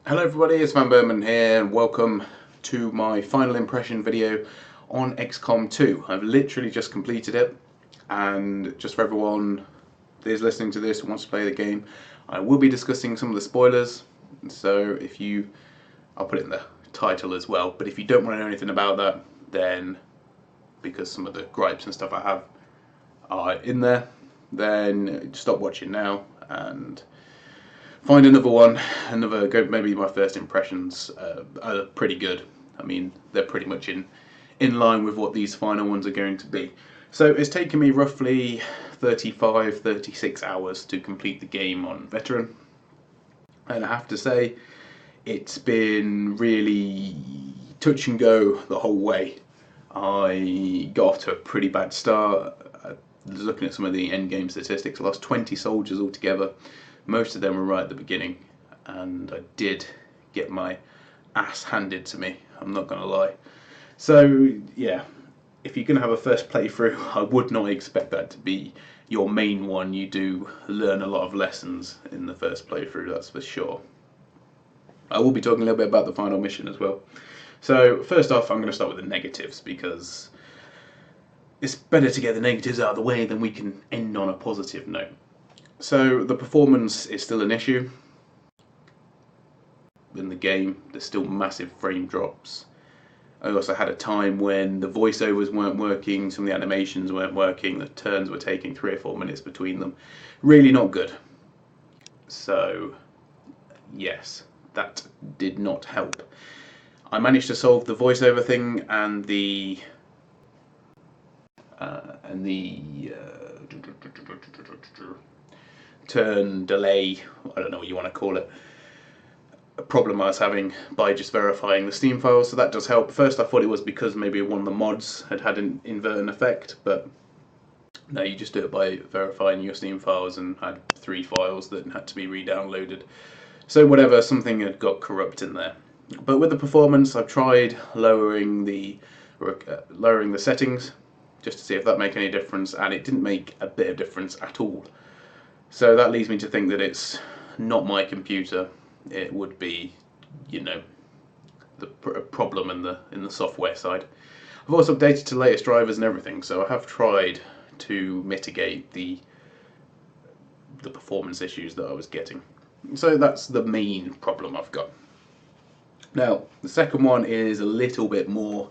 Hello everybody, it's vanburman here and welcome to my final impression video on XCOM 2. I've literally just completed it, and just for everyone that is listening to this who wants to play the game, I will be discussing some of the spoilers, so I'll put it in the title as well, but if you don't want to know anything about that, then because some of the gripes and stuff I have are in there, then stop watching now and find another one, maybe my first impressions are pretty good. I mean, they're pretty much in line with what these final ones are going to be. So it's taken me roughly 36 hours to complete the game on Veteran. And I have to say, it's been really touch and go the whole way. I got off to a pretty bad start. Looking at some of the end game statistics, I lost 20 soldiers altogether. Most of them were right at the beginning, and I did get my ass handed to me, I'm not going to lie. So yeah, if you're going to have a first playthrough, I would not expect that to be your main one. You do learn a lot of lessons in the first playthrough, that's for sure. I will be talking a little bit about the final mission as well. So first off, I'm going to start with the negatives, because it's better to get the negatives out of the way than we can end on a positive note. So the performance is still an issue in the game. There's still massive frame drops. I also had a time when the voiceovers weren't working, some of the animations weren't working, the turns were taking 3 or 4 minutes between them. Really not good. So yes, that did not help. I managed to solve the voiceover thing and the turn delay, I don't know what you want to call it, a problem I was having by just verifying the Steam files, so that does help. First I thought it was because maybe one of the mods had an inverting effect, but no, you just do it by verifying your Steam files, and had 3 files that had to be re-downloaded. So whatever, something had got corrupt in there. But with the performance, I've tried lowering the settings just to see if that make any difference, and it didn't make a bit of difference at all. So that leads me to think that it's not my computer. It would be, the problem in the software side. I've also updated to latest drivers and everything, so I have tried to mitigate the performance issues that I was getting. So that's the main problem I've got. Now, the second one is a little bit more,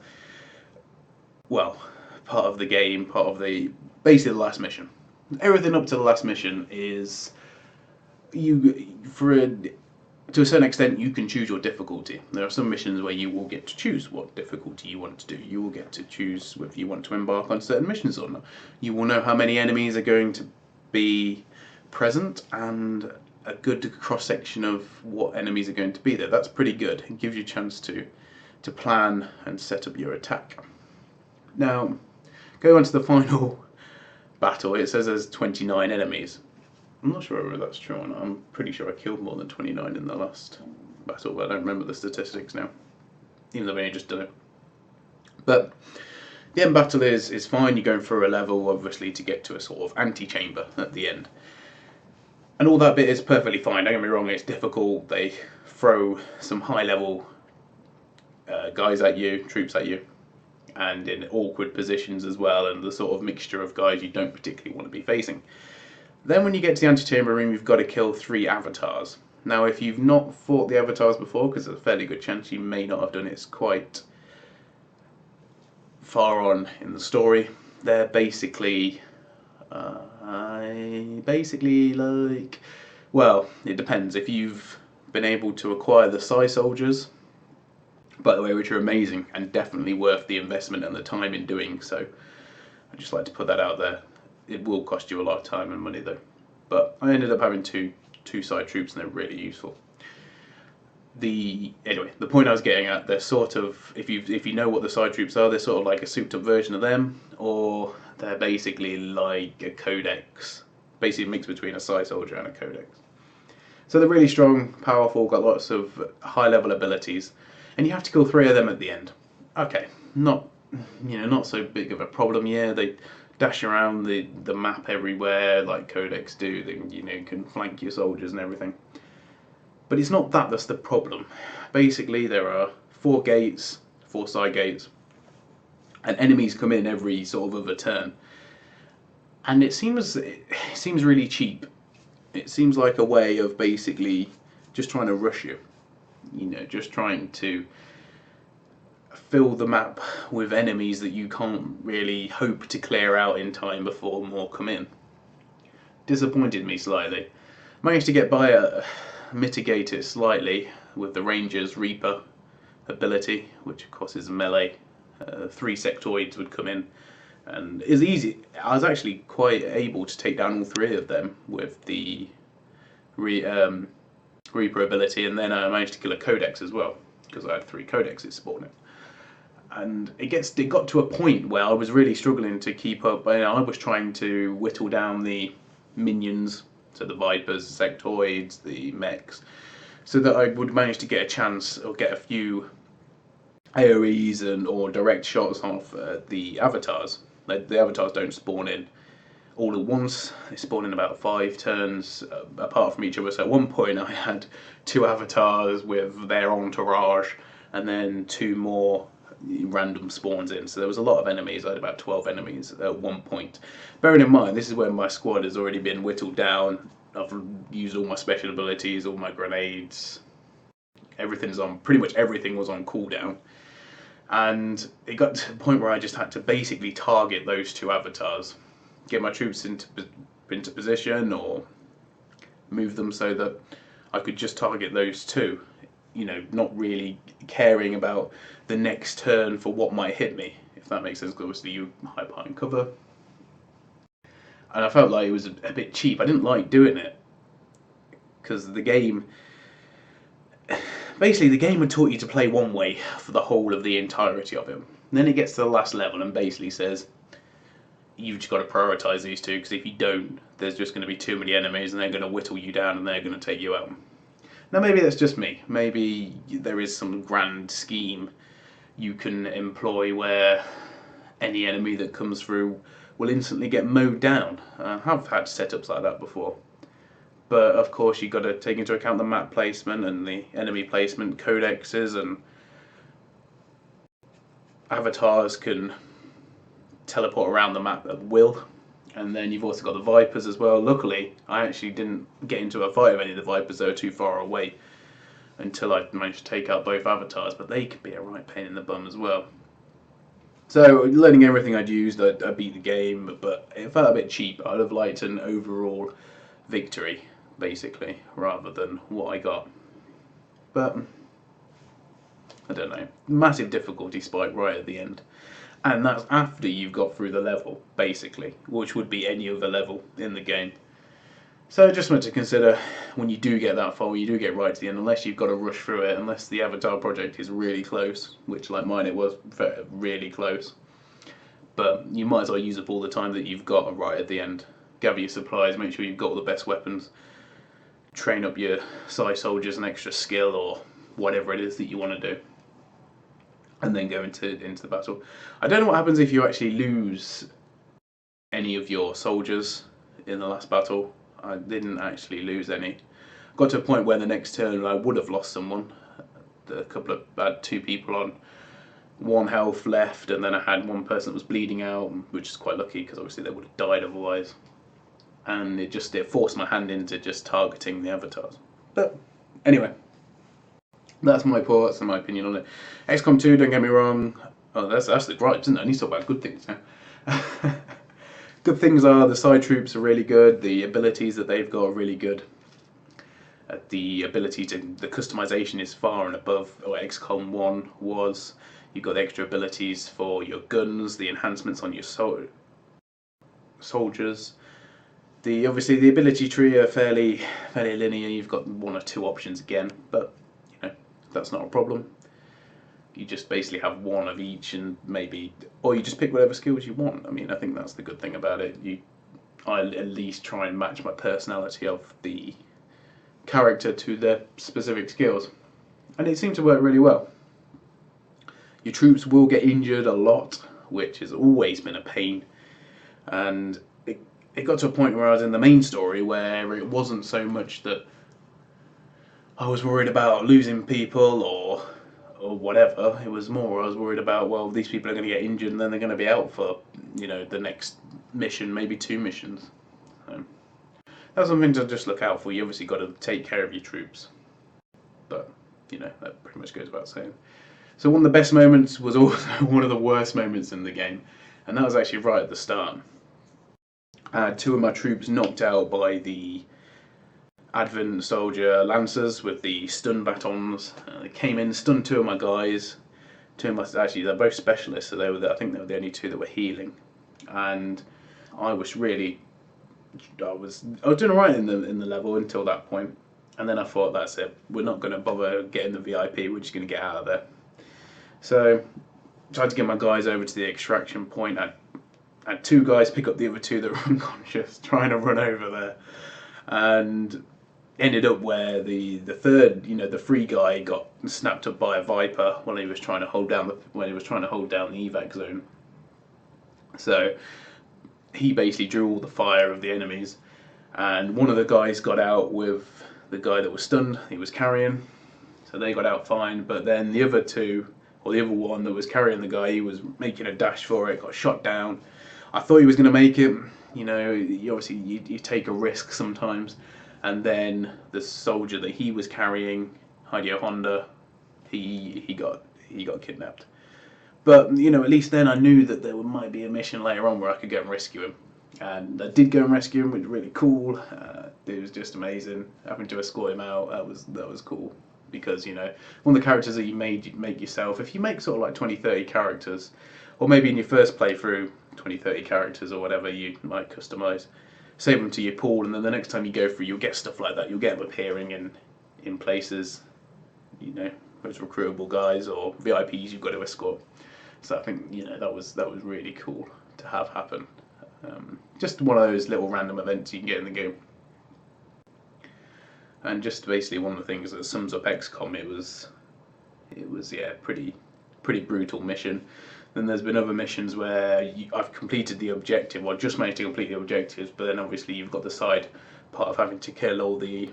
well, part of the game, basically the last mission. Everything up to the last mission is to a certain extent, you can choose your difficulty. There are some missions where you will get to choose what difficulty you want to do. You will get to choose whether you want to embark on certain missions or not. You will know how many enemies are going to be present and a good cross-section of what enemies are going to be there. That's pretty good. It gives you a chance to plan and set up your attack. Now, going on to the final battle, it says there's 29 enemies. I'm not sure whether that's true or not. I'm pretty sure I killed more than 29 in the last battle, but I don't remember the statistics now, even though I've only just done it. But the end battle is fine. You're going through a level, obviously, to get to a sort of antechamber at the end. And all that bit is perfectly fine. Don't get me wrong, it's difficult. They throw some high-level guys at you, troops at you, and in awkward positions as well, and the sort of mixture of guys you don't particularly want to be facing. Then when you get to the antechamber room, you've got to kill 3 avatars. Now, if you've not fought the avatars before, because there's a fairly good chance you may not have done it, it's quite far on in the story. They're basically like, well, it depends. If you've been able to acquire the Psi soldiers, by the way, which are amazing and definitely worth the investment and the time in doing so, I'd just like to put that out there. It will cost you a lot of time and money though. But I ended up having two Psi troops, and they're really useful. Anyway, the point I was getting at, they're sort of, if you know what the Psi troops are, they're sort of like a souped up version of them, or they're basically like a codex, basically a mix between a Psi soldier and a codex. So they're really strong, powerful, got lots of high level abilities, and you have to kill 3 of them at the end. Okay, not so big of a problem. Yeah, they dash around the map everywhere like codex do. They can flank your soldiers and everything. But it's not that that's the problem. Basically, there are 4 gates, 4 side gates, and enemies come in every sort of other turn. And it seems really cheap. It seems like a way of basically just trying to rush you. Just trying to fill the map with enemies that you can't really hope to clear out in time before more come in. Disappointed me slightly. Managed to get by mitigate it slightly with the Ranger's Reaper ability, which of course is melee. 3 sectoids would come in, and it's easy. I was actually quite able to take down all 3 of them with the Reaper ability, and then I managed to kill a Codex as well because I had 3 Codexes spawning. And it got to a point where I was really struggling to keep up. I was trying to whittle down the minions, so the Vipers, the Sectoids, the Mechs, so that I would manage to get a chance or get a few AoEs or direct shots off the avatars. The avatars don't spawn in all at once. They spawn in about 5 turns apart from each other. So at one point I had 2 avatars with their entourage, and then 2 more random spawns in. So there was a lot of enemies. I had about 12 enemies at one point. Bearing in mind, this is when my squad has already been whittled down. I've used all my special abilities, all my grenades. Pretty much everything was on cooldown. And it got to the point where I just had to basically target those 2 avatars, get my troops into position, or move them so that I could just target those 2. Not really caring about the next turn for what might hit me, if that makes sense. Obviously, you hide behind cover, and I felt like it was a bit cheap. I didn't like doing it because the game had taught you to play one way for the whole of the entirety of it. And then it gets to the last level and basically says you've just got to prioritise these 2, because if you don't, there's just going to be too many enemies and they're going to whittle you down and they're going to take you out. Now maybe that's just me. Maybe there is some grand scheme you can employ where any enemy that comes through will instantly get mowed down. I have had setups like that before. But of course you've got to take into account the map placement and the enemy placement. Codexes and avatars can teleport around the map at will. And then you've also got the Vipers as well. Luckily, I actually didn't get into a fight with any of the Vipers. They were too far away until I managed to take out both avatars. But they could be a right pain in the bum as well. So, learning everything I'd used, I beat the game. But it felt a bit cheap. I'd have liked an overall victory, basically, rather than what I got. But I don't know. Massive difficulty spike right at the end. And that's after you've got through the level, basically, which would be any other level in the game. So just something to consider when you do get that far, when you do get right to the end, unless you've got to rush through it, unless the Avatar project is really close, which like mine it was really close. But you might as well use up all the time that you've got right at the end. Gather your supplies, make sure you've got all the best weapons, train up your side soldiers and extra skill or whatever it is that you want to do, and then go into the battle. I don't know what happens if you actually lose any of your soldiers in the last battle. I didn't actually lose any. Got to a point where the next turn I would have lost someone. I had 2 people on 1 health left, and then I had 1 person that was bleeding out, which is quite lucky because obviously they would have died otherwise. And it forced my hand into just targeting the avatars. But anyway, that's my thoughts and my opinion on it. XCOM 2, don't get me wrong. Oh, that's the gripes, isn't it? I need to talk about good things now. Good things are the side troops are really good. The abilities that they've got are really good. The customization is far and above what XCOM 1 was. You've got the extra abilities for your guns, the enhancements on your soldiers. Obviously the ability tree are fairly linear. You've got 1 or 2 options again, but that's not a problem. You just basically have 1 of each, and or you just pick whatever skills you want. I mean, I think that's the good thing about it. I at least try and match my personality of the character to their specific skills, and it seemed to work really well. Your troops will get injured a lot, which has always been a pain, and it got to a point where I was in the main story where it wasn't so much that I was worried about losing people or whatever. It was more I was worried about, well, these people are going to get injured and then they're going to be out for, you know, the next mission, maybe 2 missions. So that's something to just look out for. You obviously got to take care of your troops, but you know that pretty much goes without saying. So one of the best moments was also one of the worst moments in the game, and that was actually right at the start. I had 2 of my troops knocked out by the Advent soldier lancers with the stun batons. They came in, stunned 2 of my guys. 2 of my actually they're both specialists, so I think they were the only 2 that were healing, and I was really I was doing alright in the level until that point, and then I thought that's it. We're not going to bother getting the VIP. We're just going to get out of there. So tried to get my guys over to the extraction point. I had 2 guys pick up the other 2 that were unconscious, trying to run over there, and ended up where the third, you know, the free guy got snapped up by a viper when he was trying to hold down the evac zone. So he basically drew all the fire of the enemies, and one of the guys got out with the guy that was stunned. He was carrying, so they got out fine. But then the other 2, or the other one that was carrying the guy, he was making a dash for it, got shot down. I thought he was going to make it. You know, you take a risk sometimes. And then the soldier that he was carrying, Hideo Honda, he got kidnapped. But you know, at least then I knew that there might be a mission later on where I could go and rescue him, and I did go and rescue him, which was really cool. It was just amazing having to escort him out. That was cool because you know one of the characters that you make yourself. If you make sort of like 20-30 characters, or maybe in your first playthrough 20-30 characters or whatever you might customize, save them to your pool, and then the next time you go through, you'll get stuff like that. You'll get them appearing in places, you know, those recruitable guys or VIPs you've got to escort. So I think you know that was really cool to have happen. Just one of those little random events you can get in the game, and just basically one of the things that sums up XCOM. It was yeah pretty brutal mission. Then there's been other missions where I've completed the objective, or just managed to complete the objectives, but then obviously you've got the side part of having to kill all the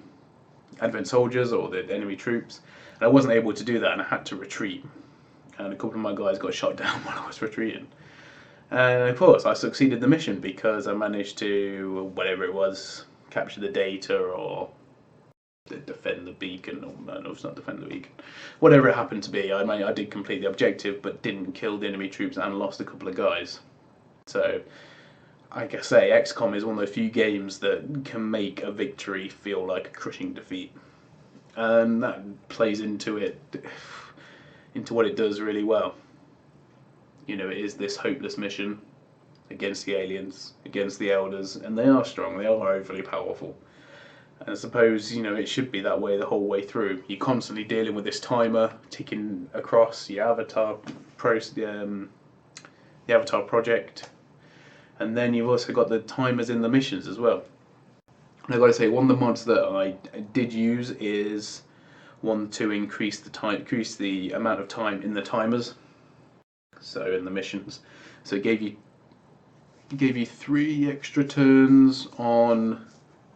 Advent soldiers or the enemy troops, and I wasn't able to do that, and I had to retreat. And a couple of my guys got shot down while I was retreating. And of course, I succeeded the mission because I managed to, whatever it was, capture the data or defend the beacon. Or no, it's not defend the beacon. Whatever it happened to be, I did complete the objective, but didn't kill the enemy troops and lost a couple of guys. So, I guess XCOM is one of those few games that can make a victory feel like a crushing defeat, and that plays into what it does really well. You know, it is this hopeless mission against the aliens, against the elders, and they are strong, they are overly powerful. And I suppose, you know, it should be that way the whole way through. You're constantly dealing with this timer ticking across your avatar the avatar project, and then you've also got the timers in the missions as well. And I've got to say, one of the mods that I did use is one to increase the amount of time in the timers. So in the missions, so it gave you 3 extra turns on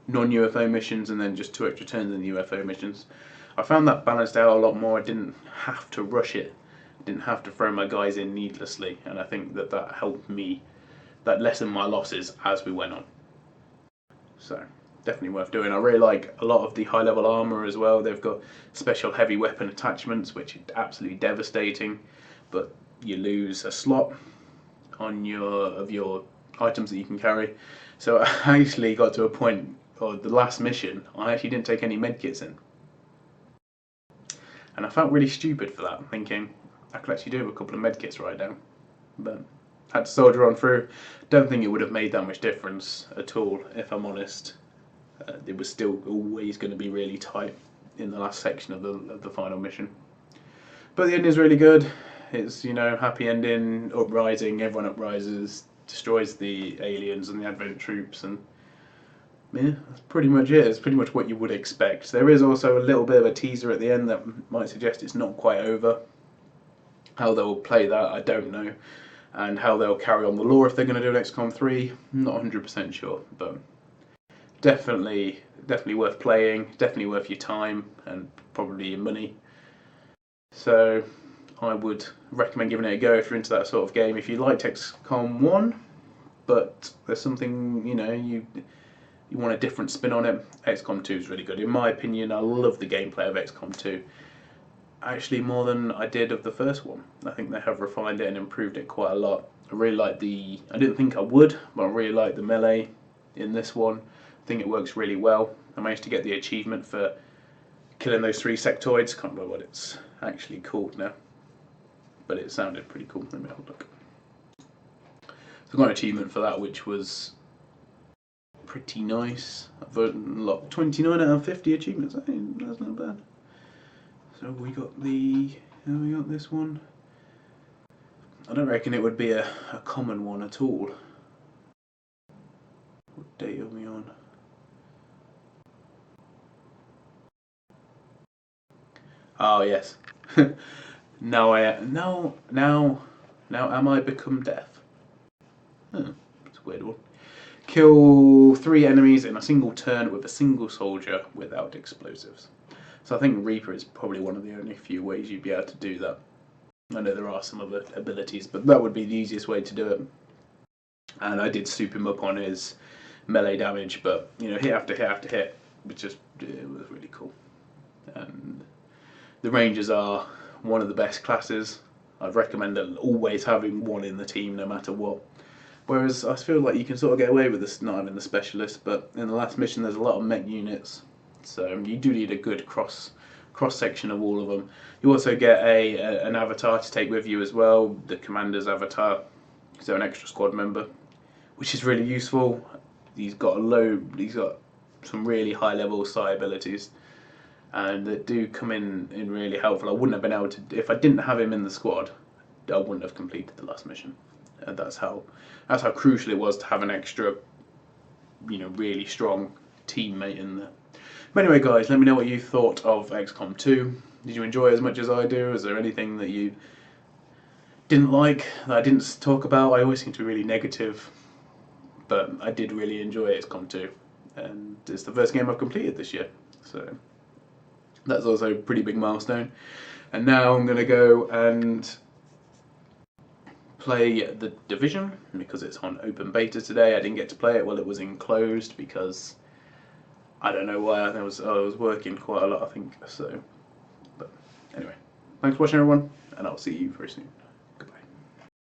non-UFO missions, and then just 2 extra turns in the UFO missions. I found that balanced out a lot more. I didn't have to rush it. I didn't have to throw my guys in needlessly, and I think that helped me. That lessened my losses as we went on. So definitely worth doing. I really like a lot of the high-level armor as well. They've got special heavy weapon attachments, which are absolutely devastating, but you lose a slot on your items that you can carry. So I actually got to a point, or the last mission, I actually didn't take any medkits in, and I felt really stupid for that, thinking I could actually do with a couple of medkits right now, but had to soldier on through. Don't think it would have made that much difference at all, if I'm honest. It was still always going to be really tight in the last section of the final mission, but the end is really good. It's, you know, happy ending, uprising, everyone uprises, destroys the aliens and the Advent troops, and yeah, that's pretty much it. It's pretty much what you would expect. There is also a little bit of a teaser at the end that might suggest it's not quite over. How they'll play that, I don't know. And how they'll carry on the lore if they're going to do an XCOM 3, I'm not 100% sure, but definitely worth playing, definitely worth your time and probably your money. So I would recommend giving it a go if you're into that sort of game. If you liked XCOM 1, but there's something, you want a different spin on it, XCOM 2 is really good. In my opinion, I love the gameplay of XCOM 2. Actually, more than I did of the first one. I think they have refined it and improved it quite a lot. I really like I didn't think I would, but I really like the melee in this one. I think it works really well. I managed to get the achievement for killing those 3 sectoids. Can't remember what it's actually called now, but it sounded pretty cool. Let me have a look. So I got an achievement for that, which was pretty nice. I've unlocked 29 out of 50 achievements. I think that's not bad. So we got this one. I don't reckon it would be a common one at all. What date are we on? Oh yes. Now am I become death? It's a weird one. Kill 3 enemies in a single turn with a single soldier without explosives. So I think Reaper is probably one of the only few ways you'd be able to do that. I know there are some other abilities, but that would be the easiest way to do it. And I did soup him up on his melee damage, but hit after hit after hit, it was really cool. And the Rangers are one of the best classes. I'd recommend always having one in the team, no matter what. Whereas I feel like you can sort of get away with this not having the specialist, but in the last mission there's a lot of mech units, so you do need a good cross section of all of them. You also get an avatar to take with you as well, the commander's avatar, so an extra squad member, which is really useful. He's got some really high level psi abilities, and that do come in really helpful. I wouldn't have been able to, if I didn't have him in the squad, I wouldn't have completed the last mission. And that's how crucial it was to have an extra, really strong teammate in there. But anyway, guys, let me know what you thought of XCOM 2. Did you enjoy it as much as I do? Is there anything that you didn't like, that I didn't talk about? I always seem to be really negative, but I did really enjoy XCOM 2, and it's the first game I've completed this year, so that's also a pretty big milestone. And now I'm going to go and play The Division, because it's on open beta today. I didn't get to play it while it was enclosed because I don't know why. I was working quite a lot, I think. So, but anyway, thanks for watching, everyone, and I'll see you very soon.